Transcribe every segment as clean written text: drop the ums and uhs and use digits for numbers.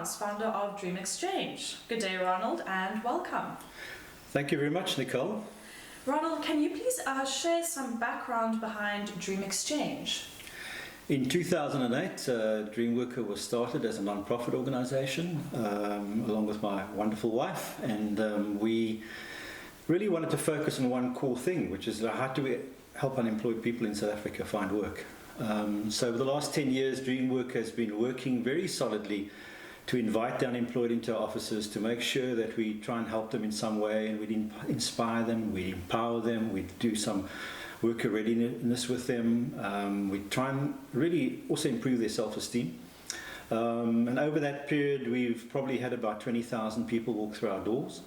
Bownes, founder of DreamXchange. Good day, Ronald, and welcome. Thank you very much, Nicole. Ronald, can you please share some background behind DreamXchange? In 2008, DreamWorker was started as a non-profit organization along with my wonderful wife, and we really wanted to focus on one core thing, which is how do we help unemployed people in South Africa find work. So over the last 10 years, DreamWorker has been working very solidly to invite the unemployed into our offices, to make sure that we try and help them in some way, and we'd inspire them, we empower them, we do some worker readiness with them. We try and really also improve their self-esteem. And over that period, we've probably had about 20,000 people walk through our doors.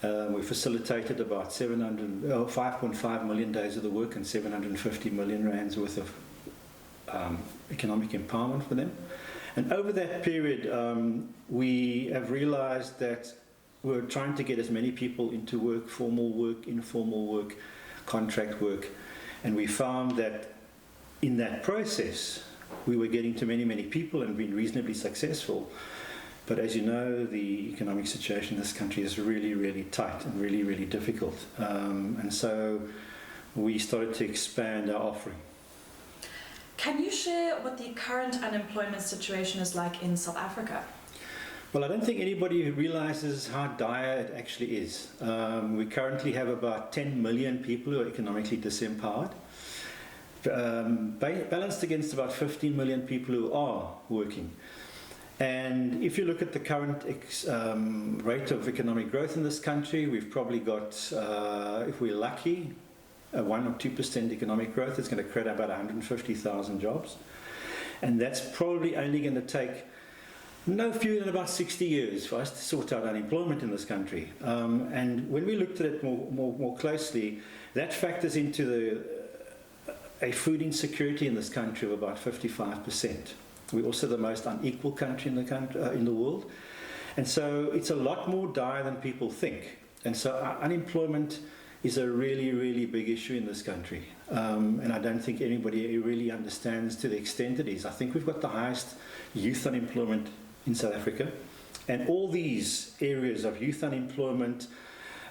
We facilitated about 5.5 million days of the work and 750 million rands worth of economic empowerment for them. And over that period, we have realized that we're trying to get as many people into work, formal work, informal work, contract work, and we found that in that process we were getting to many people and been reasonably successful. But as you know, the economic situation in this country is really tight and really difficult, and so we started to expand our offering. Can you share what the current unemployment situation is like in South Africa? Well, I don't think anybody realizes how dire it actually is. We currently have about 10 million people who are economically disempowered, balanced against about 15 million people who are working. And if you look at the current rate of economic growth in this country, we've probably got, if we're lucky, a 1 or 2% economic growth. It's going to create about 150,000 jobs. And that's probably only going to take no fewer than about 60 years for us to sort out unemployment in this country. And when we looked at it more closely, that factors into a food insecurity in this country of about 55%. We're also the most unequal country in the world. And so it's a lot more dire than people think. And so unemployment is a really big issue in this country. And I don't think anybody really understands to the extent it is. I think we've got the highest youth unemployment in South Africa. And all these areas of youth unemployment,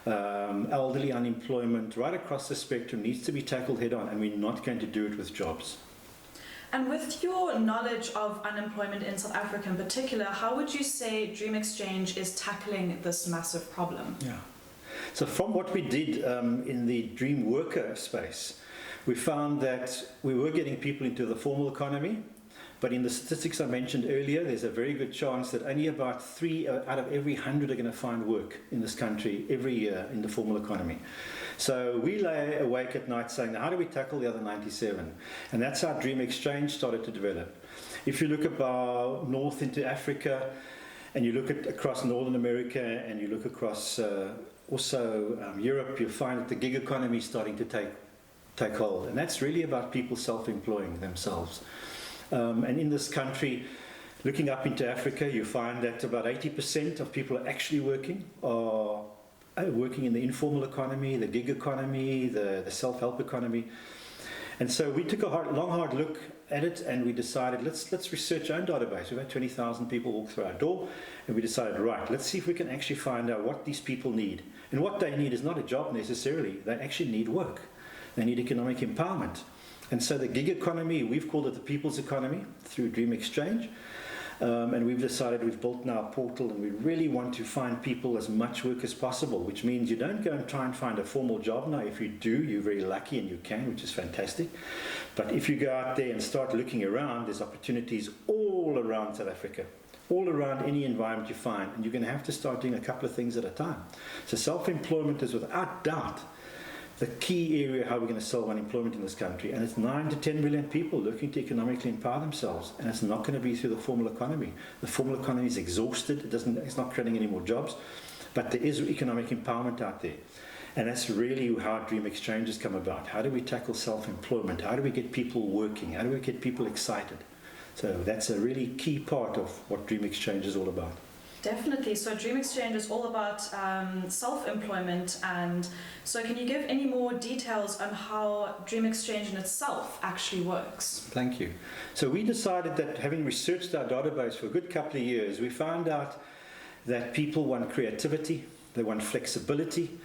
elderly unemployment, right across the spectrum needs to be tackled head on, and we're not going to do it with jobs. And with your knowledge of unemployment in South Africa in particular, how would you say DreamXchange is tackling this massive problem? Yeah. So from what we did in the DreamWorker space, we found that we were getting people into the formal economy, but in the statistics I mentioned earlier, there's a very good chance that only about 3 out of every 100 are going to find work in this country every year in the formal economy. So we lay awake at night saying, how do we tackle the other 97? And that's how DreamXchange started to develop. If you look about north into Africa, and you look at across Northern America, and you look across also Europe, you'll find that the gig economy is starting to take hold. And that's really about people self-employing themselves. And in this country, looking up into Africa, you find that about 80% of people are actually working in the informal economy, the gig economy, the self-help economy. And so we took a long hard look at it, and we decided, let's research our own database. We've had 20,000 people walk through our door, and we decided, right, let's see if we can actually find out what these people need. And what they need is not a job necessarily. They actually need work. They need economic empowerment. And so the gig economy, we've called it the people's economy through DreamXchange. And we've decided, we've built now a portal, and we really want to find people as much work as possible, which means you don't go and try and find a formal job now. If you do, you're very lucky and you can, which is fantastic. But if you go out there and start looking around, there's opportunities all around South Africa, all around any environment you find, and you're going to have to start doing a couple of things at a time. So self-employment is without doubt the key area how we're going to solve unemployment in this country. And it's 9 to 10 million people looking to economically empower themselves, and it's not going to be through the formal economy. The formal economy is exhausted. It's not creating any more jobs, but there is economic empowerment out there. And that's really how DreamXchange has come about. How do we tackle self-employment? How do we get people working? How do we get people excited? So that's a really key part of what DreamXchange is all about. Definitely. So DreamXchange is all about self-employment, and so can you give any more details on how DreamXchange in itself actually works? Thank you. So we decided that, having researched our database for a good couple of years, we found out that people want creativity, they want flexibility,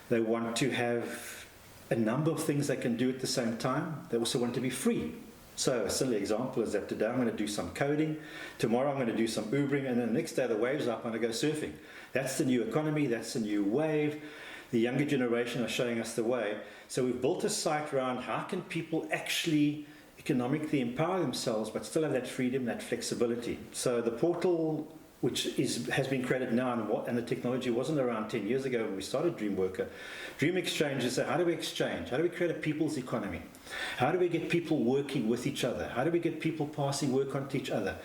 they want to have a number of things they can do at the same time. They also want to be free. So a silly example is that today I'm going to do some coding, tomorrow I'm going to do some Ubering, and then the next day the wave's up and I go surfing. That's the new economy, that's the new wave. The younger generation are showing us the way. So we've built a site around how can people actually economically empower themselves but still have that freedom, that flexibility. So the portal, which has been created now, and the technology wasn't around 10 years ago when we started DreamWorker. DreamXchange is how do we exchange? How do we create a people's economy? How do we get people working with each other? How do we get people passing work on to each other?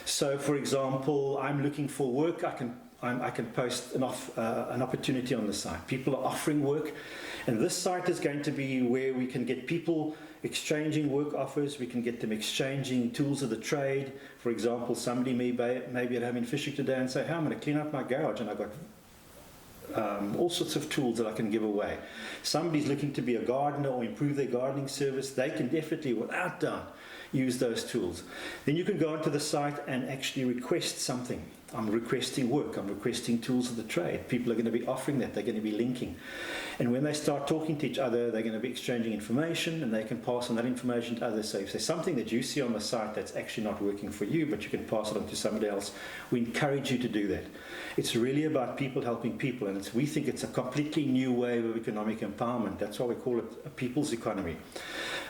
So, for example, I'm looking for work. I can post an opportunity on the site. People are offering work, and this site is going to be where we can get people exchanging work offers. We can get them exchanging tools of the trade. For example, somebody may be at home in fishing today and say, hey, I'm going to clean up my garage, and I've got all sorts of tools that I can give away. Somebody's looking to be a gardener or improve their gardening service. They can definitely, without doubt, use those tools. Then you can go onto the site and actually request something. I'm requesting work, I'm requesting tools of the trade. People are going to be offering that, they're going to be linking. And when they start talking to each other, they're going to be exchanging information, and they can pass on that information to others. So if there's something that you see on the site that's actually not working for you, but you can pass it on to somebody else, we encourage you to do that. It's really about people helping people, and we think it's a completely new wave of economic empowerment. That's why we call it a people's economy.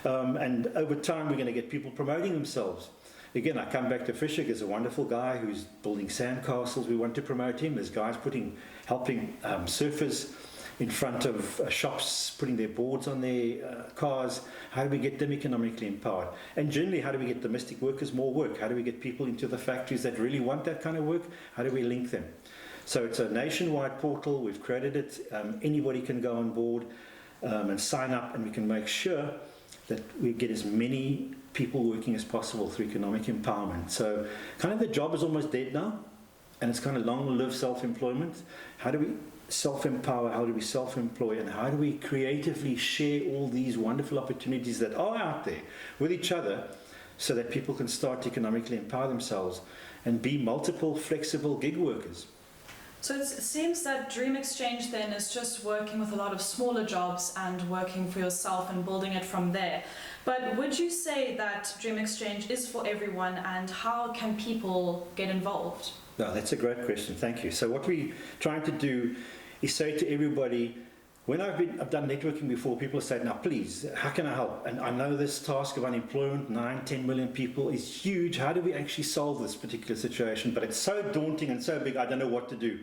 And over time, we're going to get people promoting themselves. Again, I come back to Fisher. There's a wonderful guy who's building sandcastles. We want to promote him. There's guys helping surfers in front of shops, putting their boards on their cars. How do we get them economically empowered? And generally, how do we get domestic workers more work? How do we get people into the factories that really want that kind of work? How do we link them? So it's a nationwide portal. We've created it. Anybody can go on board and sign up, and we can make sure that we get as many people working as possible through economic empowerment. So kind of the job is almost dead now, and it's kind of long live self-employment. How do we self-empower, how do we self-employ, and how do we creatively share all these wonderful opportunities that are out there with each other so that people can start to economically empower themselves and be multiple flexible gig workers. So it seems that DreamXchange then is just working with a lot of smaller jobs and working for yourself and building it from there. But would you say that DreamXchange is for everyone, and how can people get involved? No, that's a great question. Thank you. So what we're trying to do is say to everybody, when I've done networking before, people say, now please, how can I help? And I know this task of unemployment, 9-10 million people, is huge. How do we actually solve this particular situation? But it's so daunting and so big, I don't know what to do.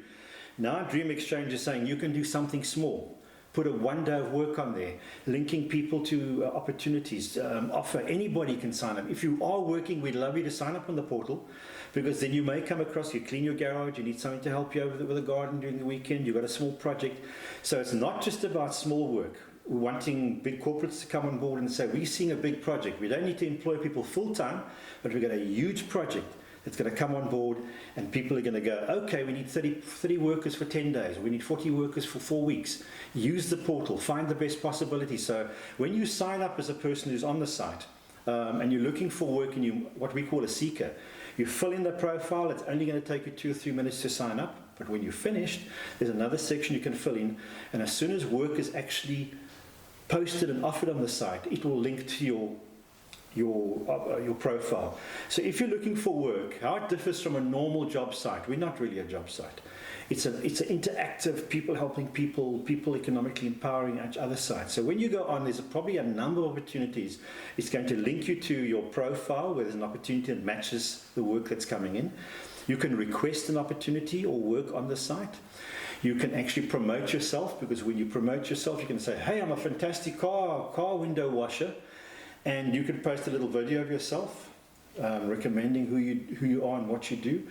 Now DreamXchange is saying you can do something small. Put a 1 day of work on there, linking people to opportunities, offer. Anybody can sign up. If you are working, we'd love you to sign up on the portal, because then you may come across, you clean your garage, you need something to help you with a garden during the weekend, you've got a small project. So it's not just about small work. We're wanting big corporates to come on board and say, we're seeing a big project. We don't need to employ people full time, but we've got a huge project that's going to come on board, and people are going to go, okay, we need 30 workers for 10 days, we need 40 workers for 4 weeks. Use the portal, find the best possibility. So when you sign up as a person who's on the site, and you're looking for work, and you what we call a seeker, you fill in the profile. It's only going to take you 2 or 3 minutes to sign up, but when you're finished, there's another section you can fill in, and as soon as work is actually posted and offered on the site, it will link to your profile. So if you're looking for work, how it differs from a normal job site, we're not really a job site. It's an interactive, people helping people economically empowering each other site. So when you go on, there's probably a number of opportunities. It's going to link you to your profile where there's an opportunity that matches the work that's coming in. You can request an opportunity or work on the site. You can actually promote yourself, because when you promote yourself, you can say, hey, I'm a fantastic car window washer. And you can post a little video of yourself, recommending who you are and what you do.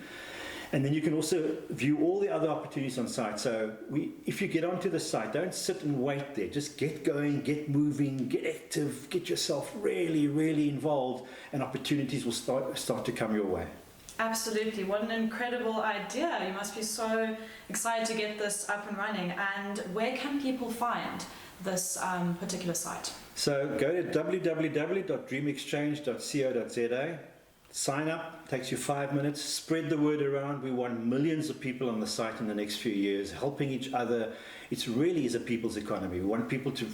And then you can also view all the other opportunities on site. So if you get onto the site, don't sit and wait there. Just get going, get moving, get active, get yourself really, really involved, and opportunities will start to come your way. Absolutely. What an incredible idea. You must be so excited to get this up and running. And where can people find this particular site? So go to www.dreamexchange.co.za. Sign up, takes you 5 minutes, spread the word around. We want millions of people on the site in the next few years, helping each other. It really is a people's economy. We want people to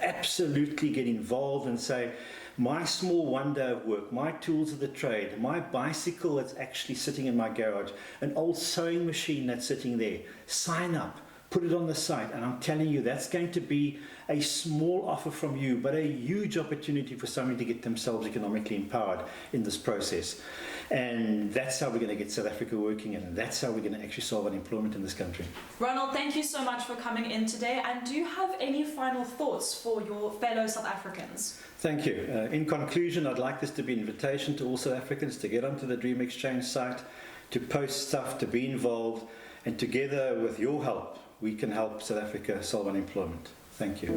absolutely get involved and say, my small one day of work, my tools of the trade, my bicycle that's actually sitting in my garage, an old sewing machine that's sitting there, sign up. Put it on the site, and I'm telling you, that's going to be a small offer from you, but a huge opportunity for somebody to get themselves economically empowered in this process. And that's how we're going to get South Africa working, and that's how we're going to actually solve unemployment in this country. Ronald, thank you so much for coming in today. And do you have any final thoughts for your fellow South Africans? Thank you. In conclusion, I'd like this to be an invitation to all South Africans to get onto the DreamXchange site, to post stuff, to be involved, and together with your help, we can help South Africa solve unemployment. Thank you.